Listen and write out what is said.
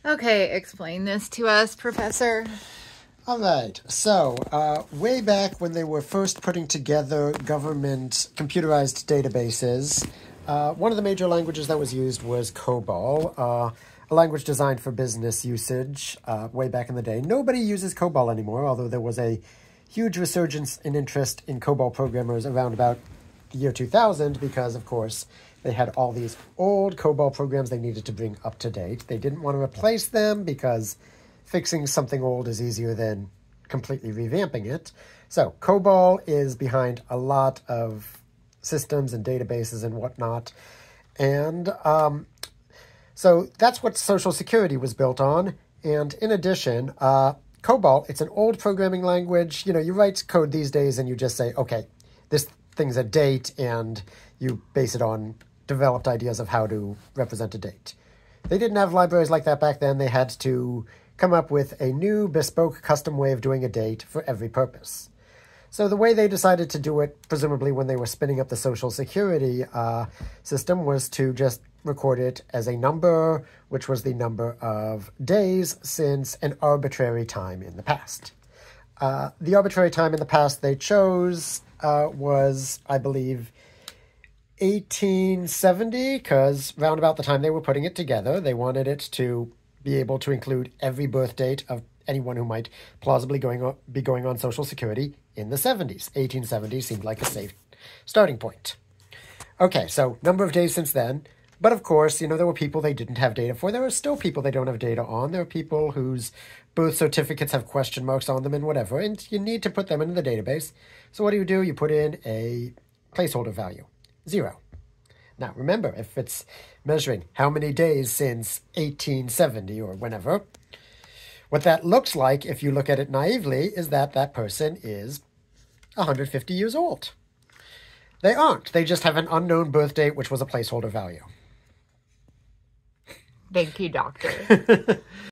Okay, explain this to us, Professor. All right. So, way back when they were first putting together government computerized databases, one of the major languages that was used was COBOL, a language designed for business usage way back in the day. Nobody uses COBOL anymore, although there was a huge resurgence in interest in COBOL programmers around about the year 2000 because, of course, they had all these old COBOL programs they needed to bring up to date. They didn't want to replace them because fixing something old is easier than completely revamping it. So COBOL is behind a lot of systems and databases and whatnot. And so that's what Social Security was built on. And in addition, COBOL, it's an old programming language. You know, you write code these days and you just say, okay, this thing's a date, and you base it on developed ideas of how to represent a date. They didn't have libraries like that back then. They had to come up with a new, bespoke, custom way of doing a date for every purpose. So the way they decided to do it, presumably when they were spinning up the Social Security system, was to just record it as a number, which was the number of days since an arbitrary time in the past. The arbitrary time in the past they chose was, I believe, 1870, because round about the time they were putting it together, they wanted it to be able to include every birth date of anyone who might plausibly be going on Social Security in the 70s. 1870 seemed like a safe starting point. Okay, so number of days since then. But of course, you know, there were people they didn't have data for. There are still people they don't have data on. There are people whose birth certificates have question marks on them and whatever, and you need to put them into the database. So what do? You put in a placeholder value. 0. Now, remember, if it's measuring how many days since 1870 or whenever, what that looks like, if you look at it naively, is that that person is 150 years old. They aren't. They just have an unknown birth date, which was a placeholder value. Thank you, Doctor.